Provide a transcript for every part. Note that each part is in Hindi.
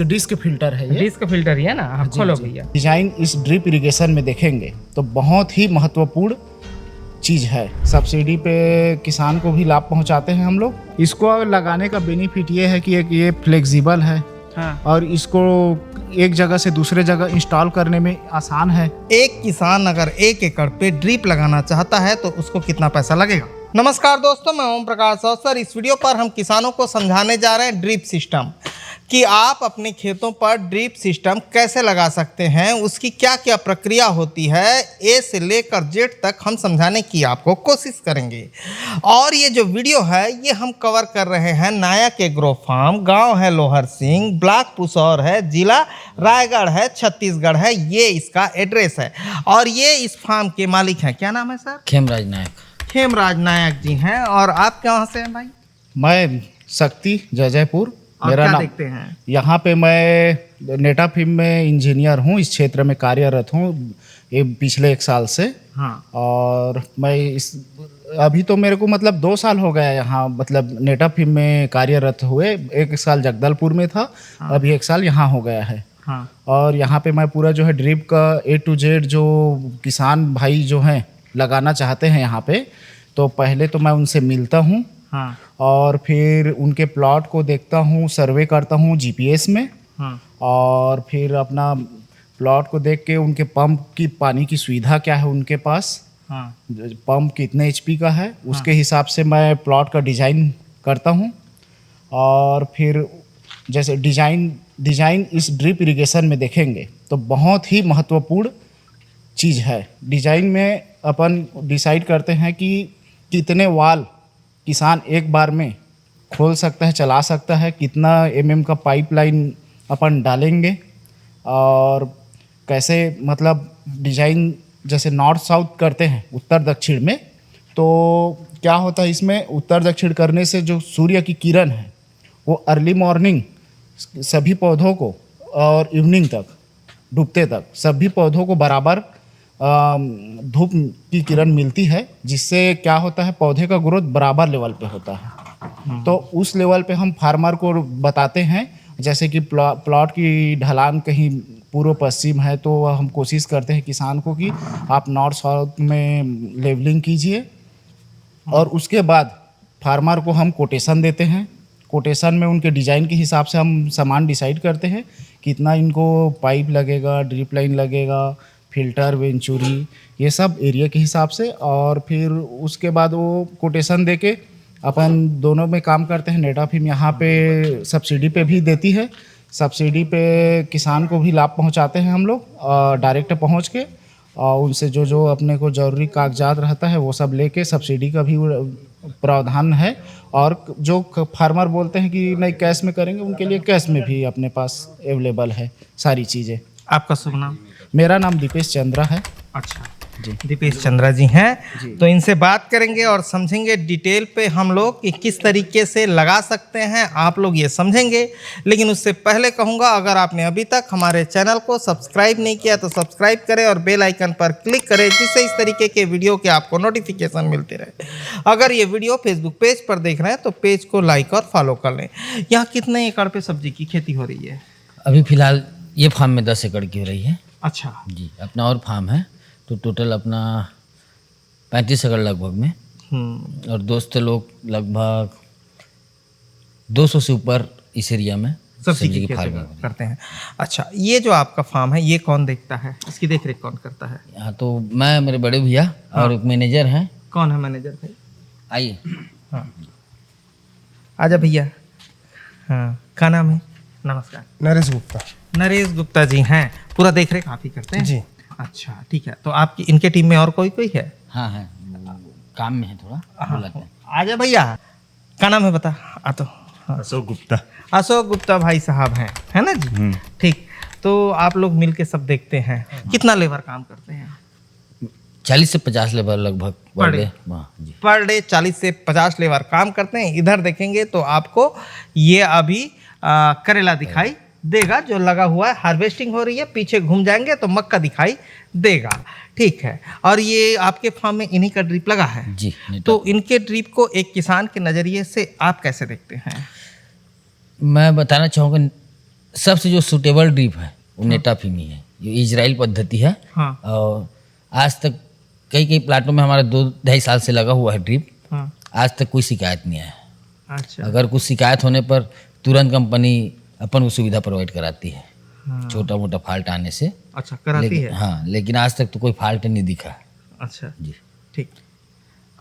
डिस्क फिल्टर है ये। डिस्क फिल्टर ही है ना। आप खोलो भैया। डिजाइन इस ड्रिप इरिगेशन में देखेंगे तो बहुत ही महत्वपूर्ण चीज़ है। सब्सिडी पे किसान को भी लाभ पहुंचाते हैं हम लोग। इसको लगाने का बेनिफिट ये है कि एक ये फ्लेक्सिबल है। हाँ। और इसको एक जगह से दूसरे जगह इंस्टॉल करने में आसान है। एक किसान अगर 1 एकड़ पे ड्रिप लगाना चाहता है तो उसको कितना पैसा लगेगा? नमस्कार दोस्तों, मैं ओम प्रकाश अवसर। इस वीडियो पर हम किसानों को समझाने जा रहे हैं ड्रिप सिस्टम कि आप अपने खेतों पर ड्रिप सिस्टम कैसे लगा सकते हैं, उसकी क्या क्या प्रक्रिया होती है, ए से लेकर जेड तक हम समझाने की आपको कोशिश करेंगे। और ये जो वीडियो है ये हम कवर कर रहे हैं नायक एग्रो फार्म, गांव है लोहर सिंह, ब्लॉक पुसौर है, जिला रायगढ़ है, छत्तीसगढ़ है, ये इसका एड्रेस है। और ये इस फार्म के मालिक हैं, क्या नाम है सर? खेमराज नायक। खेमराज नायक जी हैं। और आप कहाँ से हैं भाई? मैं शक्ति जयपुर। मेरा नाम देखते हैं। यहाँ पे मैं नेटाफिम में इंजीनियर हूँ, इस क्षेत्र में कार्यरत हूँ ये पिछले 1 साल से। हाँ। और मैं अभी तो मेरे को मतलब 2 साल हो गया यहाँ, मतलब नेटाफिम में कार्यरत हुए। 1 साल जगदलपुर में था। हाँ। अभी 1 साल यहाँ हो गया है। हाँ। और यहाँ पे मैं पूरा जो है ड्रिप का A to Z जो किसान भाई जो हैं लगाना चाहते हैं यहाँ पे, तो पहले तो मैं उनसे मिलता हूँ। हाँ। और फिर उनके प्लॉट को देखता हूँ, सर्वे करता हूँ GPS में। हाँ। और फिर अपना प्लॉट को देख के उनके पंप की पानी की सुविधा क्या है उनके पास। हाँ। पंप कितने HP का है उसके हिसाब से मैं प्लॉट का डिज़ाइन करता हूँ। और फिर जैसे डिज़ाइन इस ड्रिप इरिगेशन में देखेंगे तो बहुत ही महत्वपूर्ण चीज़ है। डिज़ाइन में अपन डिसाइड करते हैं कि कितने वाल किसान एक बार में खोल सकता है, चला सकता है, कितना mm का पाइपलाइन अपन डालेंगे, और कैसे मतलब डिज़ाइन जैसे नॉर्थ साउथ करते हैं उत्तर दक्षिण में, तो क्या होता है इसमें उत्तर दक्षिण करने से जो सूर्य की किरण है वो अर्ली मॉर्निंग सभी पौधों को और इवनिंग तक डूबते तक सभी पौधों को बराबर धूप की किरण मिलती है, जिससे क्या होता है पौधे का ग्रोथ बराबर लेवल पे होता है। तो उस लेवल पे हम फार्मर को बताते हैं। जैसे कि प्लॉट की ढलान कहीं पूर्व पश्चिम है तो हम कोशिश करते हैं किसान को कि आप नॉर्थ साउथ में लेवलिंग कीजिए। और उसके बाद फार्मर को हम कोटेशन देते हैं। कोटेशन में उनके डिज़ाइन के हिसाब से हम सामान डिसाइड करते हैं, कितना इनको पाइप लगेगा, ड्रिप लाइन लगेगा, फिल्टर, वेंचुरी, ये सब एरिया के हिसाब से। और फिर उसके बाद वो कोटेशन देके अपन दोनों में काम करते हैं। नेटाफिम यहाँ पे सब्सिडी पे भी देती है, सब्सिडी पे किसान को भी लाभ पहुँचाते हैं हम लोग डायरेक्ट पहुँच के। और उनसे जो अपने को ज़रूरी कागजात रहता है वो सब लेके सब्सिडी का भी प्रावधान है। और जो फार्मर बोलते हैं कि नहीं कैश में करेंगे, उनके लिए कैश में भी अपने पास अवेलेबल है सारी चीज़ें। आपका शुभ नाम? मेरा नाम दीपेश चंद्रा है। अच्छा जी, दीपेश चंद्रा जी हैं। तो इनसे बात करेंगे और समझेंगे डिटेल पे हम लोग कि किस तरीके से लगा सकते हैं, आप लोग ये समझेंगे। लेकिन उससे पहले कहूँगा, अगर आपने अभी तक हमारे चैनल को सब्सक्राइब नहीं किया तो सब्सक्राइब करें और बेल आइकन पर क्लिक करें, जिससे इस तरीके के वीडियो के आपको नोटिफिकेशन मिलते रहे। अगर ये वीडियो फेसबुक पेज पर देख रहे हैं तो पेज को लाइक और फॉलो कर लें। यहाँ कितने एकड़ पे सब्जी की खेती हो रही है? अभी फिलहाल ये फार्म में 10 एकड़ की हो रही है। अच्छा जी, अपना और फार्म है तो टोटल अपना 35 एकड़ लगभग में। और दोस्त लोग लगभग 200 से ऊपर इस एरिया में सब्जी की खेती करते हैं। अच्छा, ये जो आपका फार्म है ये कौन देखता है, इसकी देख रेख कौन करता है? यहाँ तो मैं, मेरे बड़े भैया और एक मैनेजर हैं। कौन है मैनेजर भाई? आइए। हाँ आजा भैया। हाँ, क्या नाम है? नमस्कार। नरेश गुप्ता। नरेश गुप्ता जी हैं। पूरा देख रेख आप ही करते हैं जी? अच्छा ठीक है। तो आपकी इनके टीम में और कोई है? हाँ है, काम में है थोड़ा। बुलाते हैं। आजा भैया, क्या नाम है बता? तो अशोक गुप्ता। अशोक गुप्ता भाई साहब हैं, है ना जी? ठीक। तो आप लोग मिलके सब देखते हैं। कितना लेबर काम करते हैं? 40 से 50 लेबर लगभग पर डे। पर डे 40 से 50 लेबर काम करते हैं। इधर देखेंगे तो आपको ये अभी करेला दिखाई देगा जो लगा हुआ है, हार्वेस्टिंग हो रही है। पीछे घूम जाएंगे तो मक्का दिखाई देगा। ठीक है। और ये आपके फार्म में इन्हीं का ड्रिप लगा है जी। तो इनके ड्रिप को एक किसान के नज़रिए से आप कैसे देखते हैं? मैं बताना चाहूँगा, सबसे जो सूटेबल ड्रिप है वो नेटाफिम ही है। ये इजराइल पद्धति है। हाँ। और आज तक कई प्लाटों में हमारा 2-2.5 साल से लगा हुआ है ड्रिप। हाँ। आज तक कोई शिकायत नहीं आया। अच्छा। अगर कुछ शिकायत होने पर तुरंत कंपनी अपन को सुविधा प्रोवाइड कराती है। छोटा मोटा फॉल्ट आने से। अच्छा, कराती है। हाँ, लेकिन आज तक तो कोई फॉल्ट नहीं दिखा। अच्छा जी ठीक।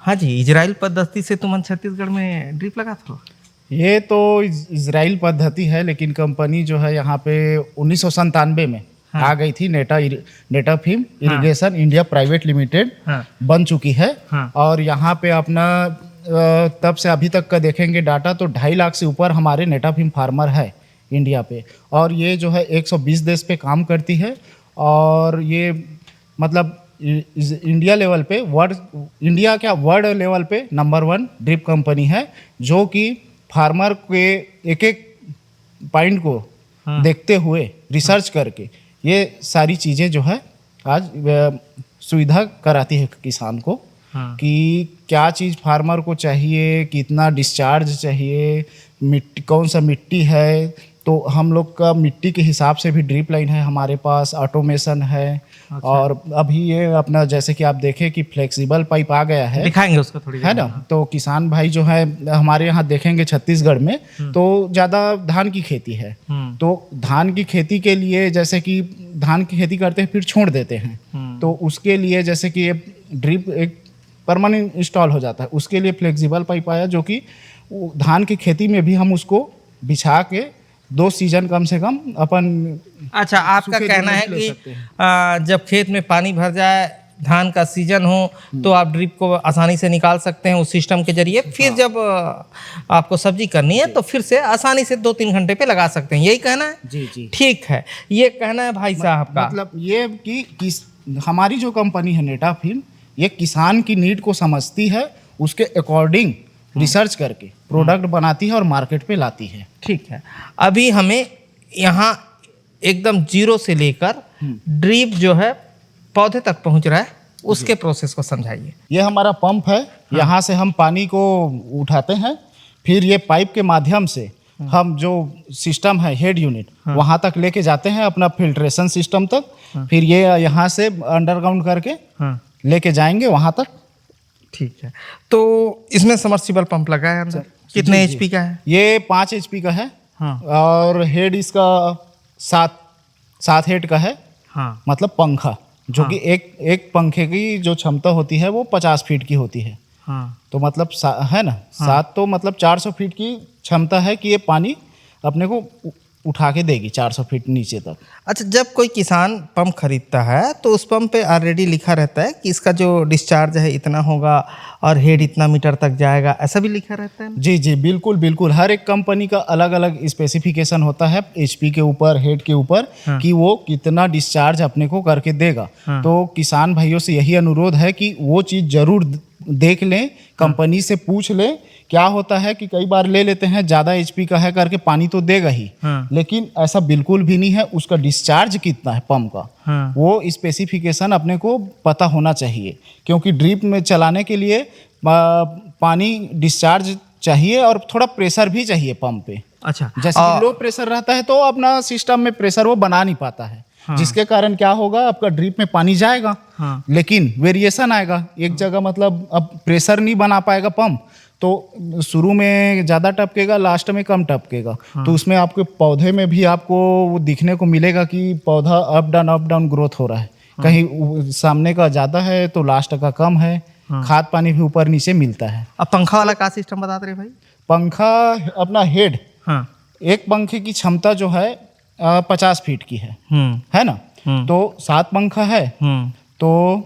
हाँ जी, इजराइल पद्धति से तुम छत्तीसगढ़ में ड्रिप लगा था? ये तो इजराइल पद्धति है, लेकिन कंपनी जो है यहाँ पे 1997 में आ गई थी। Netafim irrigation India private limited बन चुकी है। और यहाँ पे अपना तब से अभी तक का देखेंगे डाटा तो 2.5 लाख से ऊपर हमारे नेटाफिम फार्मर है इंडिया पे। और ये जो है 120 देश पे काम करती है। और ये मतलब इंडिया लेवल पे वर्ल्ड लेवल पे नंबर 1 ड्रिप कंपनी है, जो कि फार्मर के एक पॉइंट को देखते हुए रिसर्च करके ये सारी चीज़ें जो है आज सुविधा कराती है किसान को। कि क्या चीज़ फार्मर को चाहिए, कितना डिस्चार्ज चाहिए, मिट्टी कौन सा मिट्टी है। तो हम लोग का मिट्टी के हिसाब से भी ड्रिप लाइन है हमारे पास, ऑटोमेशन है। अच्छा। और अभी ये अपना जैसे कि आप देखें कि फ्लेक्सिबल पाइप आ गया है, दिखाएंगे उसको थोड़ी है ना। तो किसान भाई जो है हमारे यहाँ देखेंगे छत्तीसगढ़ में तो ज़्यादा धान की खेती है। तो धान की खेती के लिए जैसे कि धान की खेती करते हैं फिर छोड़ देते हैं, तो उसके लिए जैसे कि ये ड्रिप एक परमानेंट इंस्टॉल हो जाता है। उसके लिए फ्लेक्सिबल पाइप आया, जो कि धान की खेती में भी हम उसको बिछा के 2 सीजन कम से कम अपन। अच्छा, आपका कहना है कि जब खेत में पानी भर जाए, धान का सीजन हो, तो आप ड्रिप को आसानी से निकाल सकते हैं उस सिस्टम के जरिए। फिर जब आपको सब्जी करनी है तो फिर से आसानी से 2-3 घंटे पे लगा सकते हैं, यही कहना है? जी जी ठीक है, ये कहना है भाई साहब का। मतलब ये कि हमारी जो कंपनी है नेटाफिम, ये किसान की नीड को समझती है, उसके अकॉर्डिंग रिसर्च करके प्रोडक्ट बनाती है और मार्केट पे लाती है। ठीक है, अभी हमें यहाँ एकदम 0 से लेकर ड्रिप जो है पौधे तक पहुँच रहा है, उसके प्रोसेस को समझाइए। ये हमारा पंप है। यहाँ से हम पानी को उठाते हैं, फिर ये पाइप के माध्यम से हम जो सिस्टम है हेड यूनिट वहाँ तक लेके जाते हैं अपना फिल्ट्रेशन सिस्टम तक। फिर ये यहाँ से अंडरग्राउंड करके लेके जाएंगे वहाँ तक। ठीक है, तो इसमें समर्सिबल पंप लगा है अंदर, कितने एचपी का है? ये 5 HP का है। हाँ। और हेड इसका 7 हेड का है। हाँ। मतलब पंखा, जो कि एक पंखे की जो क्षमता होती है वो 50 फीट की होती है। हाँ। तो मतलब है ना। 7 तो मतलब 400 फीट की क्षमता है कि ये पानी अपने को उठा के देगी 400 फीट नीचे तक। अच्छा, जब कोई किसान पंप खरीदता है तो उस पंप पे ऑलरेडी लिखा रहता है कि इसका जो डिस्चार्ज है इतना होगा और हेड इतना मीटर तक जाएगा, ऐसा भी लिखा रहता है? जी जी बिल्कुल बिल्कुल। हर एक कंपनी का अलग अलग स्पेसिफिकेशन होता है HP के ऊपर, हेड के ऊपर। हाँ। कि वो कितना डिस्चार्ज अपने को करके देगा। हाँ। तो किसान भाइयों से यही अनुरोध है कि वो चीज़ जरूर देख लें, कंपनी से पूछ लें। क्या होता है कि कई बार ले लेते हैं ज़्यादा HP का है करके, पानी तो देगा ही। हाँ। लेकिन ऐसा बिल्कुल भी नहीं है। उसका डिस्चार्ज कितना है पंप का। हाँ। वो स्पेसिफिकेशन अपने को पता होना चाहिए, क्योंकि ड्रिप में चलाने के लिए पानी डिस्चार्ज चाहिए और थोड़ा प्रेशर भी चाहिए पंप पे। अच्छा, जैसे कि लो प्रेशर रहता है तो अपना सिस्टम में प्रेशर वो बना नहीं पाता है। हाँ। जिसके कारण क्या होगा, आपका ड्रिप में पानी जाएगा। हाँ। लेकिन वेरिएशन आएगा एक जगह, मतलब अब प्रेशर नहीं बना पाएगा पंप, तो शुरू में ज़्यादा टपकेगा, लास्ट में कम टपकेगा। हाँ। तो उसमें आपके पौधे में भी आपको वो दिखने को मिलेगा कि पौधा अप डाउन ग्रोथ हो रहा है। हाँ। कहीं सामने का ज़्यादा है तो लास्ट का कम है। हाँ। खाद पानी भी ऊपर नीचे मिलता है। अब पंखा वाला क्या सिस्टम बता रहे भाई? पंखा अपना हेड। हाँ। एक पंखे की क्षमता जो है 50 फीट की है ना। तो 7 पंखा है तो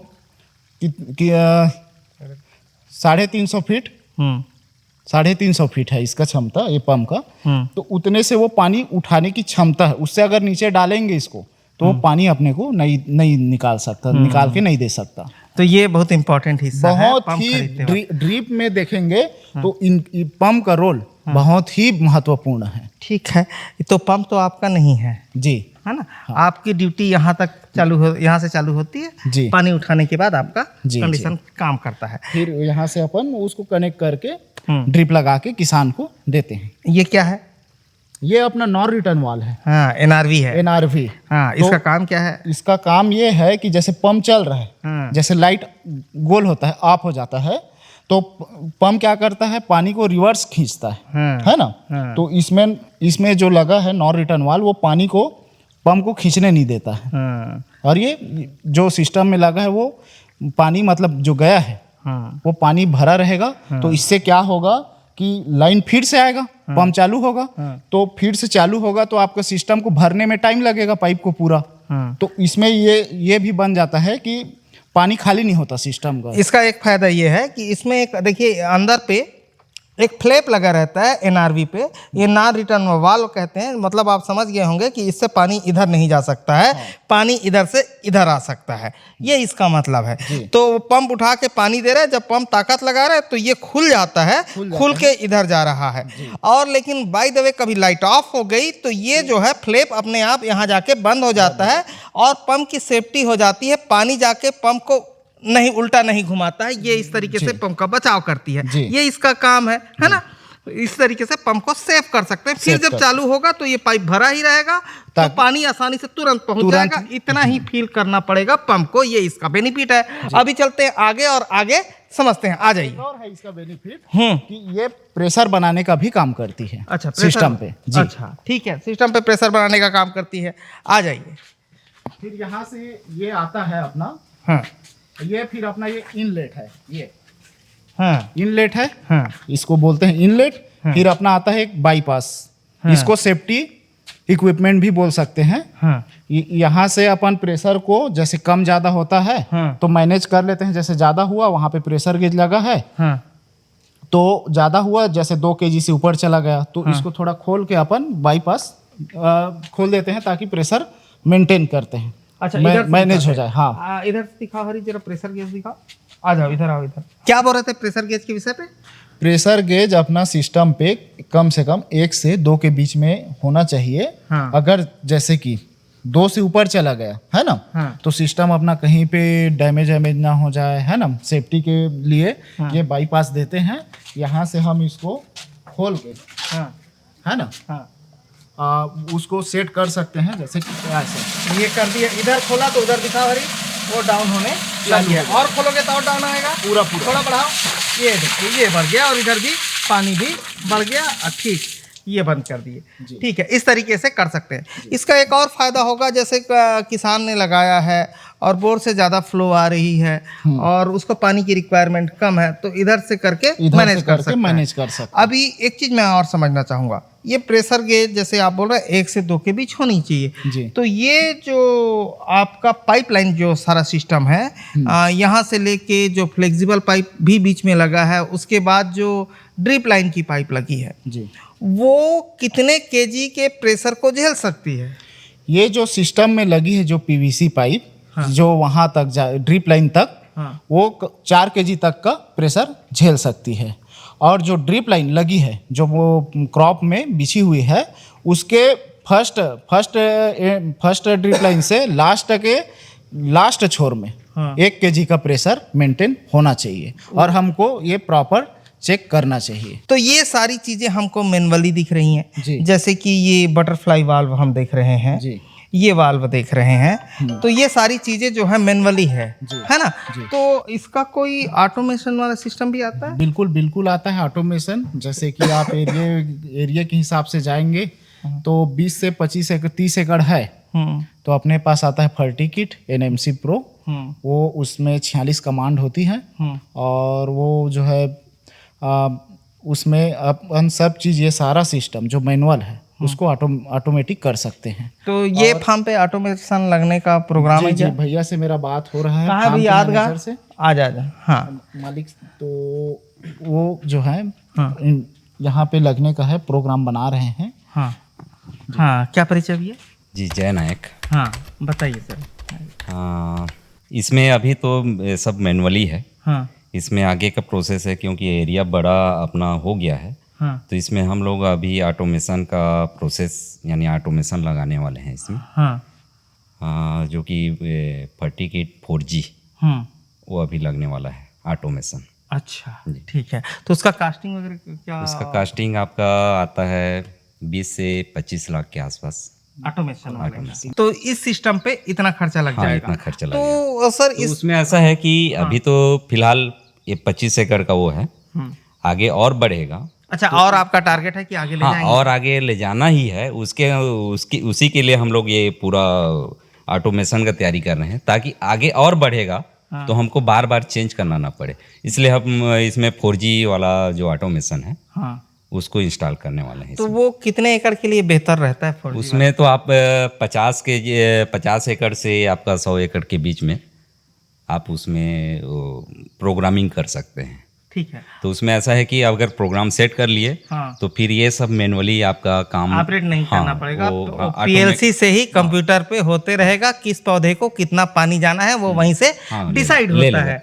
350 फीट 350 फीट है इसका क्षमता, ये पंप का। तो उतने से वो पानी उठाने की क्षमता है। उससे अगर नीचे डालेंगे इसको तो वो पानी अपने को नहीं निकाल सकता, निकाल के नहीं दे सकता। तो ये बहुत इंपॉर्टेंट हिस्सा है। बहुत ही ड्रिप में देखेंगे तो इन पंप का रोल बहुत ही महत्वपूर्ण है। ठीक है, तो पंप तो आपका नहीं है जी, है ना। हाँ। आपकी ड्यूटी यहाँ तक यहाँ से चालू होती है जी। पानी उठाने के बाद आपका कंडीशन काम करता है। फिर यहाँ से अपन उसको कनेक्ट करके ड्रिप लगा के किसान को देते हैं। ये क्या है? ये अपना नॉन रिटर्न वाल है, हाँ एनआरवी है। एनआरवी। हाँ इसका काम क्या है? इसका काम ये है कि जैसे पंप चल रहा है, जैसे लाइट गोल होता है, ऑफ हो जाता है, तो पंप क्या करता है, पानी को रिवर्स खींचता है ना। तो इसमें जो लगा है नॉन रिटर्न वाल, वो पानी को पंप को खींचने नहीं देता है। और ये जो सिस्टम में लगा है वो पानी मतलब जो गया है वो पानी भरा रहेगा। तो इससे क्या होगा कि लाइन फिर से आएगा, पंप चालू होगा, तो फिर से चालू होगा तो आपका सिस्टम को भरने में टाइम लगेगा पाइप को पूरा। तो इसमें ये भी बन जाता है कि पानी खाली नहीं होता सिस्टम का। इसका एक फायदा ये है कि इसमें एक देखिए अंदर पे एक फ्लैप लगा रहता है एनआरवी पे, ये नॉन रिटर्न वाल्व कहते हैं। मतलब आप समझ गए होंगे कि इससे पानी इधर नहीं जा सकता है, पानी इधर से इधर आ सकता है, ये इसका मतलब है। तो पंप उठा के पानी दे रहा है, जब पंप ताकत लगा रहा है तो ये खुल जाता है, खुल के इधर जा रहा है। और लेकिन बाय द वे कभी लाइट ऑफ हो गई तो ये जो है फ्लैप अपने आप यहाँ जाके बंद हो जाता है और पंप की सेफ्टी हो जाती है। पानी जाके पंप को नहीं उल्टा नहीं घुमाता है, ये इस तरीके से पंप का बचाव करती है। ये इसका काम है ना। इस तरीके से पंप को सेव कर सकते हैं। फिर जब चालू होगा तो ये पाइप भरा ही रहेगा, तो पानी आसानी से तुरंत पहुंच जाएगा। इतना ही फील करना पड़ेगा पंप को, ये इसका बेनिफिट है। अभी चलते हैं आगे और आगे समझते हैं, आ जाइए। और है इसका बेनिफिट कि ये प्रेशर बनाने का भी काम करती है। अच्छा, सिस्टम पे जी। अच्छा ठीक है, सिस्टम पे प्रेशर बनाने का काम करती है। आ जाइए। फिर यहाँ से ये आता है अपना, हाँ ये फिर अपना ये इनलेट है, ये हाँ इनलेट है, हाँ इसको बोलते हैं इनलेट। फिर अपना आता है एक बाईपास, इसको सेफ्टी इक्विपमेंट भी बोल सकते हैं। यहाँ से अपन प्रेशर को जैसे कम ज्यादा होता है तो मैनेज कर लेते हैं। जैसे ज्यादा हुआ वहां पे प्रेशर गेज लगा है, तो ज्यादा हुआ जैसे 2 kg से ऊपर चला गया तो इसको थोड़ा खोल के अपन बाईपास खोल देते हैं ताकि प्रेशर मेंटेन करते हैं। अच्छा, मैनेज हो जाए। हाँ इधर दिखाओ हरी, जरा प्रेशर गेज दिखाओ। आ जाओ इधर, आओ इधर। क्या बोल रहे थे प्रेशर गेज के विषय पे? प्रेशर गेज अपना सिस्टम पे कम से कम 1 से 2 के बीच में होना चाहिए। अगर जैसे कि 2 से ऊपर चला गया है ना, तो सिस्टम अपना कहीं पे डैमेज ना हो जाए, है ना। सेफ्टी के लिए ये बाईपास देते हैं। यहाँ से हम इसको खोल के है ना उसको सेट कर सकते हैं। जैसे कि ऐसे ये कर दिया, इधर खोला तो उधर दिखाओ हरी, वो डाउन होने लग गया। और खोलोगे तो और डाउन आएगा पूरा। थोड़ा बढ़ाओ, ये देखिए ये बढ़ गया और इधर भी पानी भी बढ़ गया। ठीक, ये बंद कर दिए। ठीक है, इस तरीके से कर सकते हैं। इसका एक और फायदा होगा, जैसे किसान ने लगाया है और बोर से ज़्यादा फ्लो आ रही है और उसको पानी की रिक्वायरमेंट कम है, तो इधर से करके मैनेज कर सकते हैं। अभी एक चीज़ मैं और समझना चाहूँगा, ये प्रेशर गेज जैसे आप बोल रहे हैं 1 से 2 के बीच होनी चाहिए, तो ये जो आपका पाइपलाइन जो सारा सिस्टम है, यहाँ से लेके जो फ्लेक्सिबल पाइप भी बीच में लगा है, उसके बाद जो ड्रिप लाइन की पाइप लगी है जी, वो कितने केजी के प्रेशर को झेल सकती है? ये जो सिस्टम में लगी है जो पीवीसी पाइप, जो वहां तक ड्रिप लाइन तक, वो 4 केजी तक का प्रेशर झेल सकती है। और जो ड्रिप लाइन लगी है जो वो क्रॉप में बिछी हुई है, उसके फर्स्ट ड्रिप लाइन से लास्ट छोर में 1 केजी का प्रेशर मेंटेन होना चाहिए और हमको ये प्रॉपर चेक करना चाहिए। तो ये सारी चीजें हमको मैनुअली दिख रही हैं, जैसे कि ये बटरफ्लाई वाल्व हम देख रहे हैं जी, ये वाल्व देख रहे हैं, तो ये सारी चीजें जो है मैनुअली है ना। तो इसका कोई ऑटोमेशन वाला सिस्टम भी आता है? बिल्कुल आता है ऑटोमेशन। जैसे कि आप एरिया के हिसाब से जाएंगे तो 20 से 25 एकड़ 30 एकड़ है, तो अपने पास आता है फर्टी किट NMC Pro। वो उसमें 46 कमांड होती है और वो जो है उसमें अपन सब चीज़, ये सारा सिस्टम जो मैनुअल है उसको ऑटोमेटिक कर सकते हैं। तो ये फार्म पे ऑटोमेशन लगने का प्रोग्राम है? जी भैया से मेरा बात हो रहा है। कहाँ भी यादगार से आ जा। हाँ मालिक, तो वो जो है यहाँ पे लगने का है, प्रोग्राम बना रहे हैं। हाँ क्या परिचय भैया? जी जय नायक। हाँ बताइए सर। हाँ, इसमें अभी तो सब मैनुअली है। इसमें आगे का प्रोसेस है, क्योंकि एरिया बड़ा अपना हो गया है, तो इसमें हम लोग अभी ऑटोमेशन का प्रोसेस यानी ऑटोमेशन लगाने वाले हैं इसमें। जो कि फर्टी किट 4G वो अभी लगने वाला है ऑटोमेशन। अच्छा ठीक है, तो उसका कास्टिंग वगैरह क्या? उसका कास्टिंग आपका आता है 20 से 25 लाख के आसपास। ऑटोमेशन वाले में। तो इस सिस्टम पे इतना खर्चा लग हाँ, जाएगा। इतना खर्चा लगेगा। तो सर तो इस उसमें ऐसा है कि अभी तो फिलहाल ये 25 एकड़ का वो है, आगे और बढ़ेगा। अच्छा, और आपका टारगेट है कि आगे ले हाँ, जाएंगे? और आगे ले जाना ही है। उसी के लिए हम लोग ये पूरा ऑटोमेशन का तैयारी कर रहे हैं, ताकि आगे और बढ़ेगा तो हमको बार बार चेंज करना ना पड़े। इसलिए हम इसमें 4G वाला जो ऑटोमेशन है हाँ, उसको इंस्टॉल करने वाले हैं। तो वो कितने एकड़ के लिए बेहतर रहता है 4G उसमें तो आप 50 एकड़ से आपका 100 एकड़ के बीच में आप उसमें प्रोग्रामिंग कर सकते हैं। ठीक है, तो उसमें ऐसा है कि अगर प्रोग्राम सेट कर लिए हाँ, तो फिर ये सब मैनुअली आपका काम ऑपरेट नहीं करना पड़ेगा। वो तो पीएलसी से ही कंप्यूटर पे होते रहेगा, किस पौधे को कितना पानी जाना है वो वहीं से डिसाइड होता है।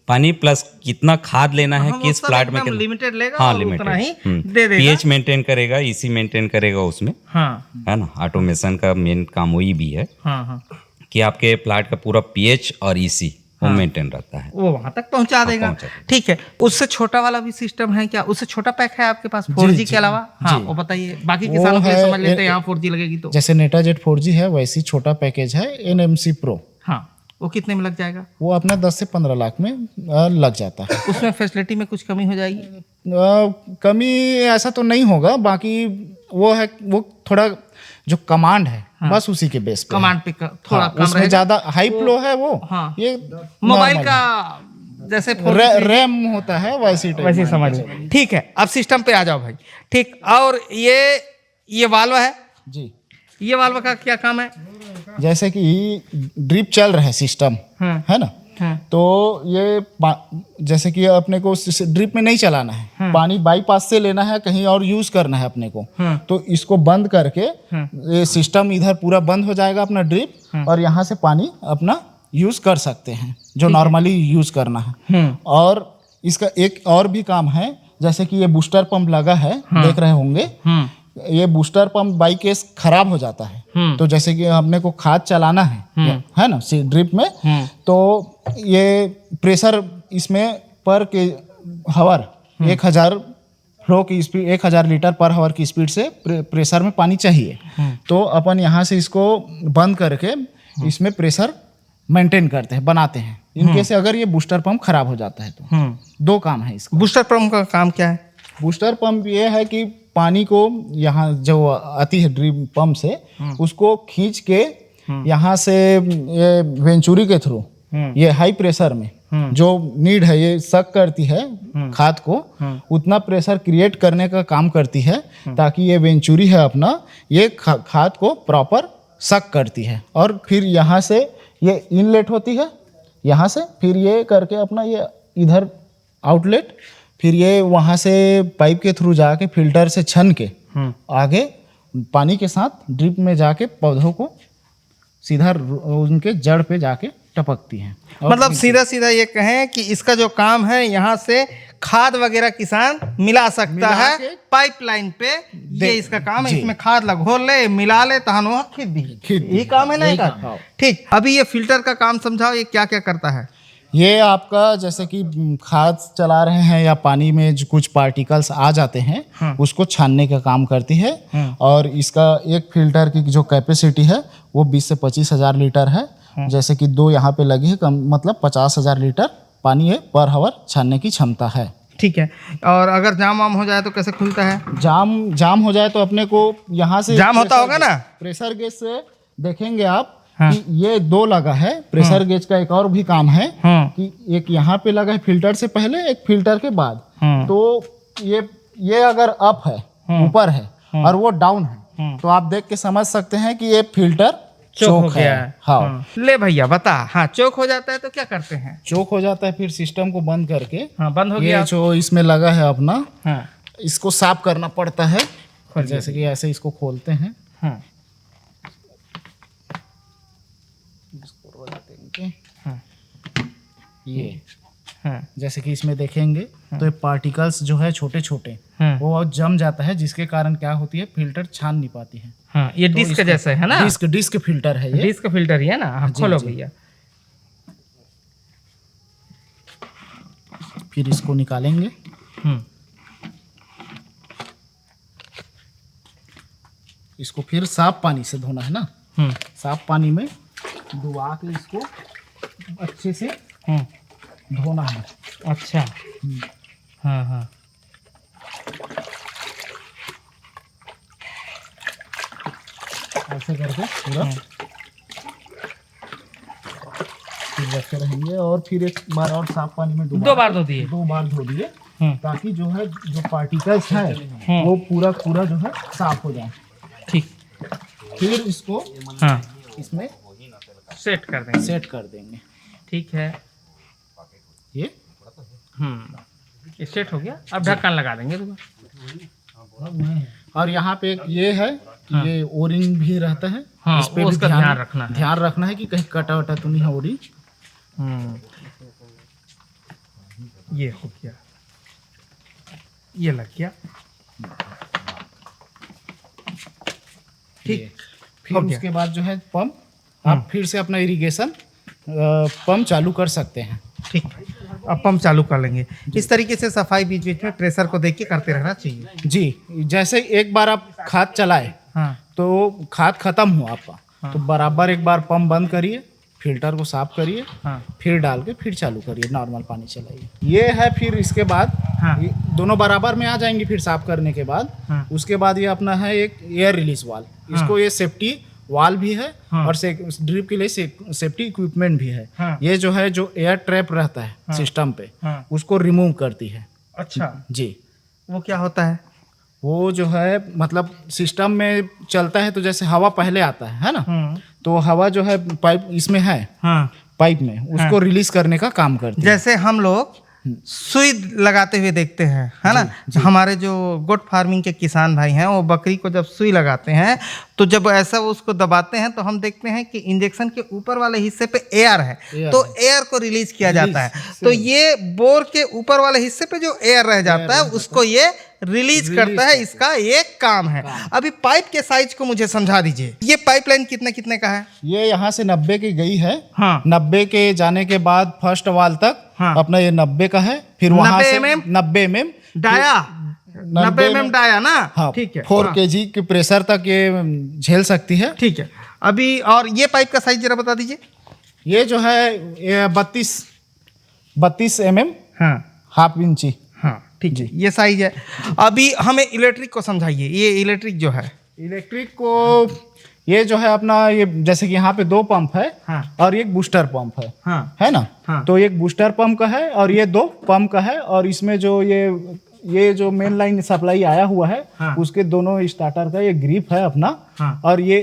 पानी प्लस कितना खाद लेना है, हाँ, वो किस सब प्लाट में एकदम लिमिटेड लेगा हाँ, और लिमिटेड उतना ही दे देगा। पीएच मेंटेन करेगा, इसी मेंटेन करेगा उसमें, हाँ है ना। ऑटोमेशन का मेन काम वही भी है हाँ हाँ, कि आपके प्लाट का पूरा पीएच और ईसी वो मेंटेन रहता है। वो वहां तक पहुंचा देगा। पहुंचा देगा। ठीक है, उससे छोटा वाला भी सिस्टम है क्या? उससे छोटा पैक है आपके पास 4G के अलावा? हाँ, वो बताइए, बाकी किसानों के लिए समझ लेते हैं यहाँ 4G लगेगी तो। जैसे नेटाजेट 4G है, वैसी छोटा पैकेज है NMC Pro। हाँ, वो कितने में लग जाएगा? वो अपना 10 से 15 लाख में लग जाता है। उसमें फैसिलिटी में कुछ कमी हो जाएगी? कमी ऐसा तो नहीं होगा, बाकी वो है, वो थोड़ा जो कमांड है बस उसी के बेस पे है। कमांड पे थोड़ा हाँ, कम उसमें रहेगा। ज्यादा हाई फ्लो है वो। हाँ, ये मोबाइल normal का जैसे है। रैम होता है वैसी टाइप। वैसे समझ लो। ठीक है, अब सिस्टम पे आ जाओ भाई। ठीक, और ये वाल्व है, जी, ये वाल्व का क्या काम है? जैसे कि ड्रिप चल रहा है सिस्टम, है ना, तो ये जैसे कि अपने को ड्रिप में नहीं चलाना है, पानी बाईपास से लेना है, कहीं और यूज करना है अपने को, तो इसको बंद करके ये सिस्टम इधर पूरा बंद हो जाएगा अपना ड्रिप, और यहाँ से पानी अपना यूज कर सकते हैं जो नॉर्मली यूज करना है। और इसका एक और भी काम है, जैसे कि ये बूस्टर पंप लगा है, देख रहे होंगे। ये बूस्टर पंप बाई केस खराब हो जाता है, तो जैसे कि हमने को खाद चलाना है ना ड्रिप में, तो ये प्रेशर इसमें पर के हावर 1000 फ्लो की स्पीड, 1000 लीटर पर हावर की स्पीड से प्रेशर में पानी चाहिए। तो अपन यहाँ से इसको बंद करके इसमें प्रेशर मेंटेन करते हैं, बनाते हैं, इनके से अगर ये बूस्टर पंप खराब हो जाता है तो। दो काम है इसका। बूस्टर पंप का काम क्या है? बूस्टर पंप ये है कि पानी को यहाँ जो आती है ड्रिप पंप से, उसको खींच के यहाँ से ये वेंचुरी के थ्रू ये हाई प्रेशर में जो नीड है, ये सक करती है खाद को, उतना प्रेशर क्रिएट करने का काम करती है, ताकि ये वेंचुरी है अपना, ये खाद को प्रॉपर सक करती है। और फिर यहाँ से ये इनलेट होती है, यहाँ से फिर ये करके अपना ये इधर आउटलेट, फिर ये वहाँ से पाइप के थ्रू जाके फिल्टर से छन के आगे पानी के साथ ड्रिप में जाके पौधों को सीधा उनके जड़ पे जाके टपकती हैं। मतलब सीधा सीधा ये कहें कि इसका जो काम है, यहाँ से खाद वगैरह किसान मिला सकता है पाइपलाइन पे, ये इसका काम है। इसमें खाद घोल ले, मिला ले, तहन वो खींच दी, यही काम है ना इसका। ठीक, अभी ये फिल्टर का काम समझाओ, ये क्या क्या करता है? ये आपका जैसे कि खाद चला रहे हैं या पानी में जो कुछ पार्टिकल्स आ जाते हैं, उसको छानने का काम करती है। और इसका एक फिल्टर की जो कैपेसिटी है वो 20 से 25 हज़ार लीटर है। जैसे कि 2 यहाँ पे लगी है, मतलब 50,000 लीटर पानी है पर हावर छानने की क्षमता है। ठीक है, और अगर जाम वाम हो जाए तो कैसे खुलता है? जाम हो जाए तो अपने को यहाँ से जाम होता होगा ना, प्रेशर गेज से देखेंगे आप कि ये 2 लगा है। प्रेशर गेज का एक और भी काम है कि एक यहाँ पे लगा है फिल्टर से पहले, एक फिल्टर के बाद। तो ये अगर अप है, ऊपर है, और वो डाउन है, तो आप देख के समझ सकते हैं कि ये फिल्टर चोक हो गया है। हाँ, ले भैया बता। हाँ, चोक हो जाता है तो क्या करते हैं? चोक हो जाता है, फिर सिस्टम को बंद करके, बंद हो गया, ये जो इसमें लगा है अपना, इसको साफ करना पड़ता है। जैसे कि ऐसे इसको खोलते हैं, ये जैसे कि इसमें देखेंगे तो ये पार्टिकल्स जो है छोटे छोटे, वो जम जाता है, जिसके कारण क्या होती है, फिल्टर छान नहीं पाती है। ये डिस्क जैसा है ना? डिस्क फिल्टर है ये। डिस्क फिल्टर ही है ना? खोलो भैया। फिर इसको निकालेंगे। इसको फिर साफ पानी से धोना है ना। साफ पानी में डुबा के इसको अच्छे से धोना है। अच्छा। हाँ हाँ। ऐसे करके पूरा फिर रखे रहेंगे और फिर एक बार और साफ पानी में 2 बार धो दिए। 2 बार धो दिए ताकि जो है जो पार्टिकल्स है वो पूरा जो है साफ हो जाए। ठीक। फिर इसको हाँ इसमें सेट कर देंगे। सेट कर देंगे। ठीक है। ये ये सेट हो गया। अब ढक्कन लगा देंगे दोबारा। और यहाँ पे एक ये है कि ये ओरिंग भी रहता है। हाँ, इस पे भी उसका ध्यान रखना है। ध्यान रखना है कि कहीं कटा वटा तो नहीं है ओरिंग। ये हो गया, ये लग गया। ठीक। फिर उसके बाद जो है पंप आप फिर से अपना इरिगेशन पंप चालू कर सकते हैं। ठीक, अब पंप चालू कर लेंगे। इस तरीके से सफाई बीच बीच में प्रेशर को देख के करते रहना चाहिए। जी, जैसे एक बार आप खाद चलाए तो खाद खत्म हुआ आपका तो बराबर एक बार पंप बंद करिए, फिल्टर को साफ करिए, फिर डाल के फिर चालू करिए, नॉर्मल पानी चलाइए। ये है। फिर इसके बाद ये दोनों बराबर में आ जाएंगे। फिर साफ करने के बाद उसके बाद ये अपना है एक एयर रिलीज वाल। इसको ये सेफ्टी वाल भी है और ड्रिप के लिए सेफ्टी इक्विपमेंट भी है। ये जो है जो एयर ट्रैप रहता है सिस्टम पे उसको रिमूव करती है। अच्छा जी, वो क्या होता है? वो जो है मतलब सिस्टम में चलता है तो जैसे हवा पहले आता है ना, तो हवा जो है पाइप इसमें है, पाइप में उसको रिलीज करने का काम करती है। जैसे हम लोग सुई लगाते हुए देखते हैं, है ना। हमारे जो गोट फार्मिंग के किसान भाई हैं वो बकरी को जब सुई लगाते हैं तो जब ऐसा वो उसको दबाते हैं तो हम देखते हैं कि इंजेक्शन के ऊपर वाले हिस्से पे एयर है तो एयर को रिलीज किया जाता है। तो ये बोर के ऊपर वाले हिस्से पे जो एयर रह जाता है उसको ये रिलीज करता है। इसका ये काम है। अभी पाइप के साइज को मुझे समझा दीजिए। ये पाइपलाइन कितने कितने का है? ये यहाँ से 90 की गई है। हाँ। 90 के जाने के बाद फर्स्ट वाल तक अपना ये 90 का है। फिर वहां से 90 mm डाया, 90 mm डाया ना। हाँ, ठीक है। 4 kg के प्रेशर तक ये झेल सकती है। ठीक है। अभी और ये पाइप का साइज जरा बता दीजिए। ये जो है ये 32 mm हाफ इंची। हाँ ठीक है, ये साइज है। अभी हमें इलेक्ट्रिक को समझाइए। ये इलेक्ट्रिक जो है, इलेक्ट्रिक को ये जो है अपना ये जैसे कि यहाँ पे 2 पंप है और एक बूस्टर पंप है ना। तो एक बूस्टर पंप का है और ये 2 पंप का है। और इसमें जो ये जो मेन लाइन सप्लाई आया हुआ है उसके दोनों स्टार्टर का ये ग्रिप है अपना। और ये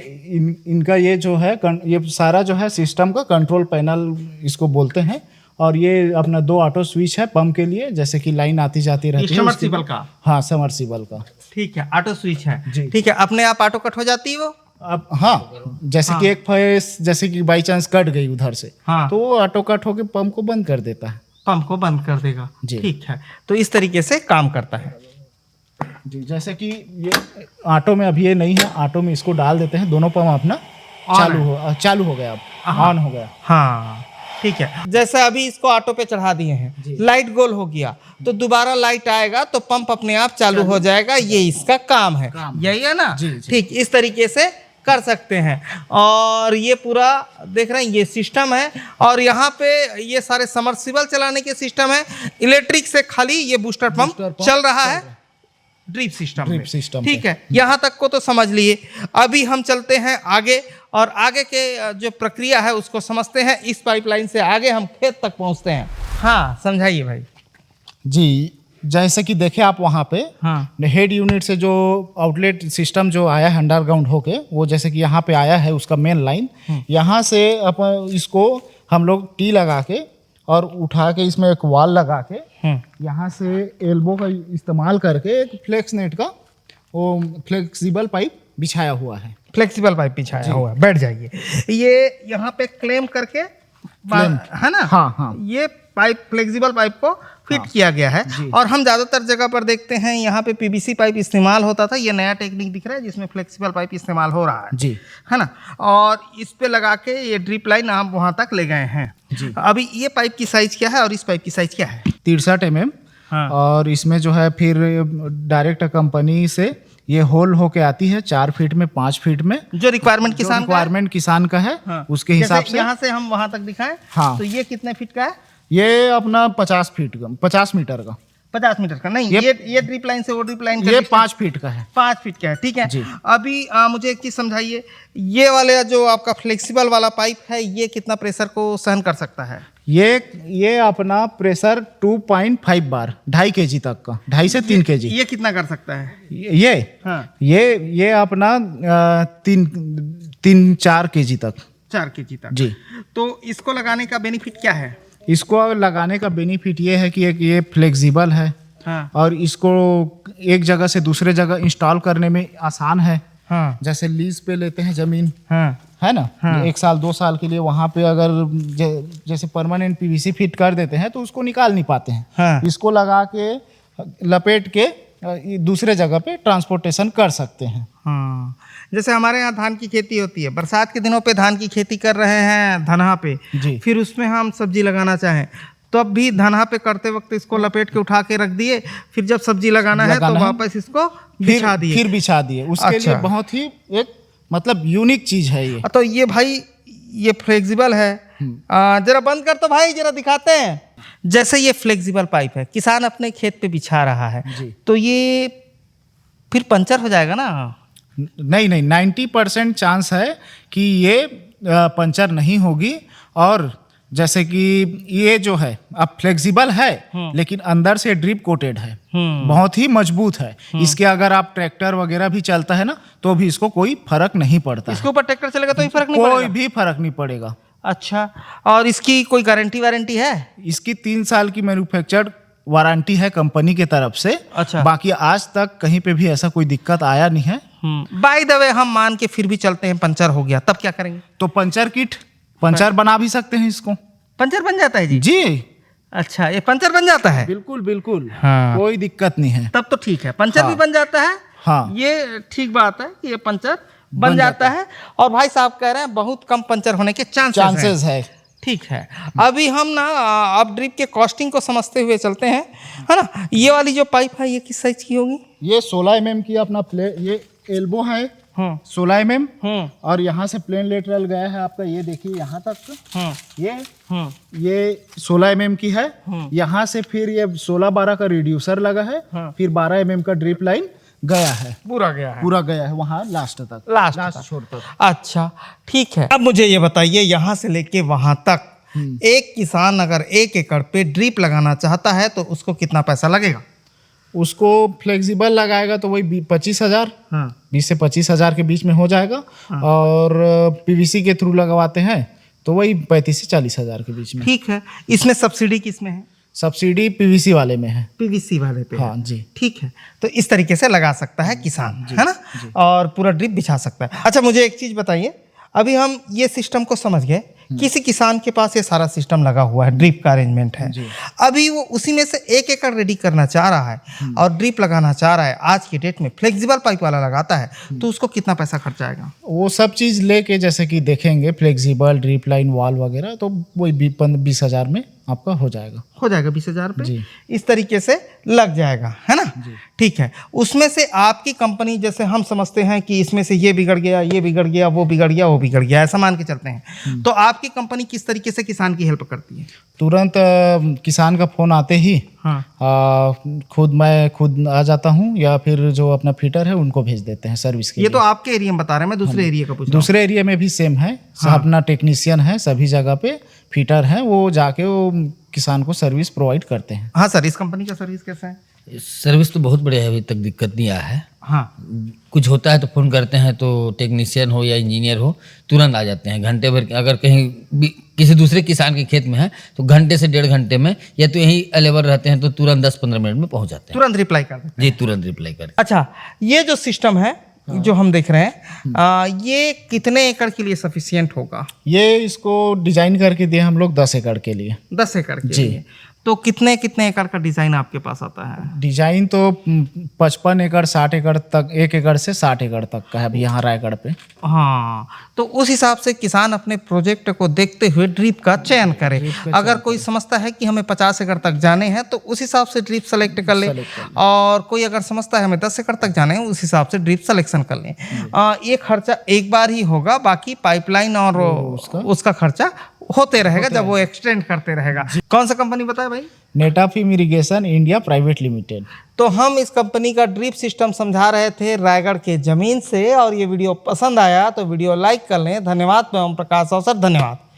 इनका ये जो है ये सारा जो है सिस्टम का कंट्रोल पैनल इसको बोलते हैं। और ये अपना 2 ऑटो स्विच है पंप के लिए, जैसे कि लाइन आती जाती रहती है। समर्सिबल का? हाँ, समर्सिबल का। ठीक है, ऑटो स्विच है। ठीक है, अपने आप ऑटो कट हो जाती है वो? अब हाँ, जैसे कि एक फेस जैसे कि बाई चांस कट गई उधर से तो वो ऑटो कट होके पंप को बंद कर देता है। पंप को बंद कर देगा। ठीक है, तो इस तरीके से काम करता है जी। जैसे कि ये ऑटो में अभी ये नहीं है, ऑटो में इसको डाल देते हैं, दोनों पंप अपना चालू हो गया, अब ऑन हो गया। हाँ ठीक है। जैसे अभी इसको ऑटो पे चढ़ा दिए हैं, लाइट गोल हो गया तो दोबारा लाइट आएगा तो पंप अपने आप चालू हो जाएगा। ये इसका काम है, यही है ना। ठीक, इस तरीके से कर सकते हैं। और ये पूरा देख रहे हैं ये सिस्टम है। और यहाँ पे ये सारे समर्सिबल चलाने के सिस्टम है। इलेक्ट्रिक से खाली ये बूस्टर पंप चल रहा है ड्रिप सिस्टम। ठीक है, यहाँ तक को तो समझ लिए। अभी हम चलते हैं आगे और आगे के जो प्रक्रिया है उसको समझते हैं। इस पाइपलाइन से आगे हम खेत तक पहुँचते हैं। हाँ, समझाइए भाई जी। जैसे कि देखे आप वहाँ पे हेड यूनिट से जो आउटलेट सिस्टम जो आया है अंडरग्राउंड होके, वो जैसे कि यहाँ पे आया है उसका मेन लाइन। यहाँ से अपन इसको हम लोग टी लगा के और उठा के इसमें एक वाल लगा के यहाँ से एल्बो का इस्तेमाल करके एक फ्लेक्स नेट का वो फ्लेक्सिबल पाइप बिछाया हुआ है। फ्लेक्सिबल पाइप बिछाया हुआ है। बैठ जाइए। ये यहाँ पे क्लेम करके है ना। हाँ। ये पाइप फ्लेक्सिबल पाइप को फिट किया गया है। और हम ज़्यादातर जगह पर देखते हैं यहाँ पे पीवीसी पाइप इस्तेमाल होता था। ये नया टेक्निक दिख रहा है जिसमें फ्लेक्सिबल पाइप इस्तेमाल हो रहा है जी, है ना। और इस पे लगा के ये ड्रिप लाइन हम वहाँ तक ले गए हैं जी। अभी ये पाइप की साइज क्या है और इस पाइप की साइज क्या है? 63 mm। और इसमें जो है फिर डायरेक्ट कंपनी से ये होल होके आती है 4 फीट में 5 फीट में, जो रिक्वायरमेंट किसान का है? रिक्वायरमेंट किसान का है हाँ। उसके हिसाब जैसे से। यहाँ से हम वहां तक दिखाएं, हाँ। तो ये कितने फीट का है? ये अपना 50 फीट का, 50 मीटर का, 50 मीटर का नहीं, ये ड्रिप लाइन से वो ड्रिप लाइन का ये distance 5 फीट का है। 5 फीट का है, ठीक है। जी। अभी मुझे एक चीज समझाइए, ये वाले जो आपका फ्लेक्सिबल वाला पाइप है, ये कितना प्रेशर को सहन कर सकता है? ये अपना प्रेशर 2.5 बार 2.5 kg तक का, 2.5 से 3 kg। ये कितना कर सकता है? ये हाँ। ये अपना 3-4 kg तक। 4 kg तक। जी। तो इसको लगाने का बेनिफिट क्या है? इसको लगाने का बेनिफिट ये है कि एक ये फ्लेक्सिबल है, हाँ। और इसको एक जगह से दूसरे जगह इंस्टॉल करने में आसान है। हाँ। जैसे लीज पे लेते हैं जमीन, हाँ। है ना, 1 साल 2 साल के लिए, वहां पे अगर जैसे परमानेंट पीवीसी फिट कर देते हैं तो उसको निकाल नहीं पाते हैं। हाँ। इसको लगा के लपेट के दूसरे जगह पे ट्रांसपोर्टेशन कर सकते हैं। हाँ। जैसे हमारे यहाँ धान की खेती होती है, बरसात के दिनों पे धान की खेती कर रहे हैं धनहा पे, जी। फिर उसमें हम सब्जी लगाना चाहें तो अब भी धनहा पे करते वक्त इसको लपेट के उठा के रख दिए, फिर जब सब्जी लगाना है तो वापस इसको बिछा दिए। फिर बिछा दिए। उसके अच्छा। लिए बहुत ही एक मतलब यूनिक चीज है ये। तो ये भाई ये फ्लेक्सिबल है। जरा बंद कर तो भाई, जरा दिखाते हैं। जैसे ये फ्लेक्सिबल पाइप है, किसान अपने खेत पे बिछा रहा है, जी। तो ये फिर पंचर हो जाएगा ना? नहीं 90% चांस है कि ये पंचर नहीं होगी। और जैसे कि ये जो है अब फ्लेक्सिबल है, लेकिन अंदर से ड्रिप कोटेड है, बहुत ही मजबूत है। इसके अगर आप ट्रैक्टर वगैरह भी चलता है ना तो भी इसको कोई फर्क नहीं पड़ता है। इसके ऊपर ट्रैक्टर चलेगा तो ही फर्क नहीं कोई पड़ेगा? भी फर्क नहीं पड़ेगा। अच्छा, और इसकी कोई गारंटी वारंटी है? इसकी 3 साल की मैन्युफैक्चर्ड वारंटी है कंपनी की तरफ से। अच्छा। बाकी आज तक कहीं पे भी ऐसा कोई दिक्कत आया नहीं है। बाय द वे, हम मान के फिर भी चलते हैं पंचर हो गया, तब क्या करेंगे? तो पंचर किट, पंचर बना भी सकते हैं इसको। पंचर बन जाता है जी? जी अच्छा, ये पंचर बन जाता है? बिल्कुल बिल्कुल। हाँ। कोई दिक्कत नहीं है। तब तो ठीक है, पंचर हाँ। भी बन जाता है। हाँ। ये ठीक बात है कि ये पंचर बन जाता है। और भाई साहब कह रहे हैं बहुत कम पंचर होने के चांसेस है। ठीक है। अभी हम ना अब ड्रिप के कॉस्टिंग को समझते हुए चलते हैं, है ना। ये वाली जो पाइप है ये किस साइज की होगी? ये 16 mm की अपना ये एल्बो है, 16 mm, और यहाँ से प्लेन लेटरल गया है आपका, ये देखिए यहाँ तक। ये 16 mm की है। यहाँ से फिर ये 16-12 का रिड्यूसर लगा है, फिर 12 mm का ड्रिप लाइन गया है, पूरा गया है? पूरा गया है वहाँ लास्ट तक, लास्ट छोर तक। अच्छा, ठीक है। अब मुझे ये बताइए, यहाँ से लेके वहां तक एक किसान अगर 1 एकड़ पे ड्रिप लगाना चाहता है तो उसको कितना पैसा लगेगा? उसको फ्लेक्सिबल लगाएगा तो वही 25,000, हाँ। 20 से 25,000 के बीच में हो जाएगा। और पीवीसी के थ्रू लगवाते हैं तो वही 35 से 40,000 के बीच में। ठीक है। इसमें सब्सिडी किस में है? सब्सिडी पीवीसी वाले में है। पीवीसी वाले पे? हाँ जी। ठीक है। तो इस तरीके से लगा सकता है किसान, है ना, और पूरा ड्रिप बिछा सकता है। अच्छा, मुझे एक चीज बताइए, अभी हम ये सिस्टम को समझ गए, किसी किसान के पास ये सारा सिस्टम लगा हुआ है, ड्रिप का अरेंजमेंट है, अभी वो उसी में से 1 एकड़ रेडी करना चाह रहा है और ड्रिप लगाना चाह रहा है, आज की डेट में फ्लेक्सिबल पाइप वाला लगाता है, तो उसको कितना पैसा खर्च आएगा? वो सब चीज़ लेके जैसे कि देखेंगे, फ्लेक्सिबल, ड्रिप लाइन, वॉल वगैरह, तो वही 20,000 में आपका हो जाएगा। 20,000 पे जी। इस तरीके से लग जाएगा, है ना। ठीक है। उसमें से आपकी कंपनी, जैसे हम समझते हैं कि इसमें से ये बिगड़ गया, ये बिगड़ गया, वो बिगड़ गया, वो बिगड़ गया, ऐसा मान के चलते हैं, तो आपकी कंपनी किस तरीके से किसान की हेल्प करती है? तुरंत किसान का फ़ोन आते ही हाँ। मैं खुद आ जाता हूँ, या फिर जो अपना फिटर है उनको भेज देते हैं सर्विस के ये लिए। तो आपके एरिया में बता रहे हैं, मैं दूसरे एरिया का पूछ रहा हूँ। दूसरे एरिया में भी सेम है। अपना टेक्नीशियन है, सभी जगह पे फिटर है, वो जाके वो किसान को सर्विस प्रोवाइड करते हैं। हाँ सर, इस कंपनी का सर्विस कैसा है? सर्विस तो बहुत बढ़िया है, अभी तक दिक्कत नहीं आया है। हाँ। कुछ होता है तो फ़ोन करते हैं तो टेक्नीशियन हो या इंजीनियर हो तुरंत आ जाते हैं। घंटे भर, अगर कहीं भी किसी दूसरे किसान के खेत में है तो घंटे से 1.5 घंटे में, या तो यहीं अवेलेबल रहते हैं तो तुरंत 10-15 मिनट में पहुंच जाते हैं। तुरंत रिप्लाई कर देते हैं? जी, तुरंत रिप्लाई कर। अच्छा, ये जो सिस्टम है जो हम देख रहे हैं, ये कितने एकड़ के लिए सफिशियंट होगा? ये इसको डिजाइन करके दिए हम लोग 10 एकड़ के लिए। 10 एकड़ के जी। लिए। तो कितने कितने एकड़ का डिजाइन आपके पास आता है? डिजाइन तो 55 एकड़ 60 एकड़ तक, 1 एकड़ से 60 एकड़ तक का है अभी यहाँ रायगढ़ पे। हाँ, तो उस हिसाब से किसान अपने प्रोजेक्ट को देखते हुए ड्रिप का चयन करे। अगर कोई समझता है कि हमें 50 एकड़ तक जाने हैं तो उस हिसाब से ड्रिप सेलेक्ट कर ले, और कोई अगर समझता है हमें 10 एकड़ तक जाने हैं उस हिसाब से ड्रिप सिलेक्शन कर लें। ये खर्चा एक बार ही होगा, बाकी पाइपलाइन और उसका खर्चा होते रहेगा जब वो एक्सटेंड करते रहेगा। कौन सा कंपनी बताया भाई? Netafim irrigation India private limited. तो हम इस कंपनी का ड्रिप सिस्टम समझा रहे थे रायगढ़ के जमीन से, और ये वीडियो पसंद आया तो वीडियो लाइक कर लें। धन्यवाद। मैं ओम प्रकाश अवसर, धन्यवाद।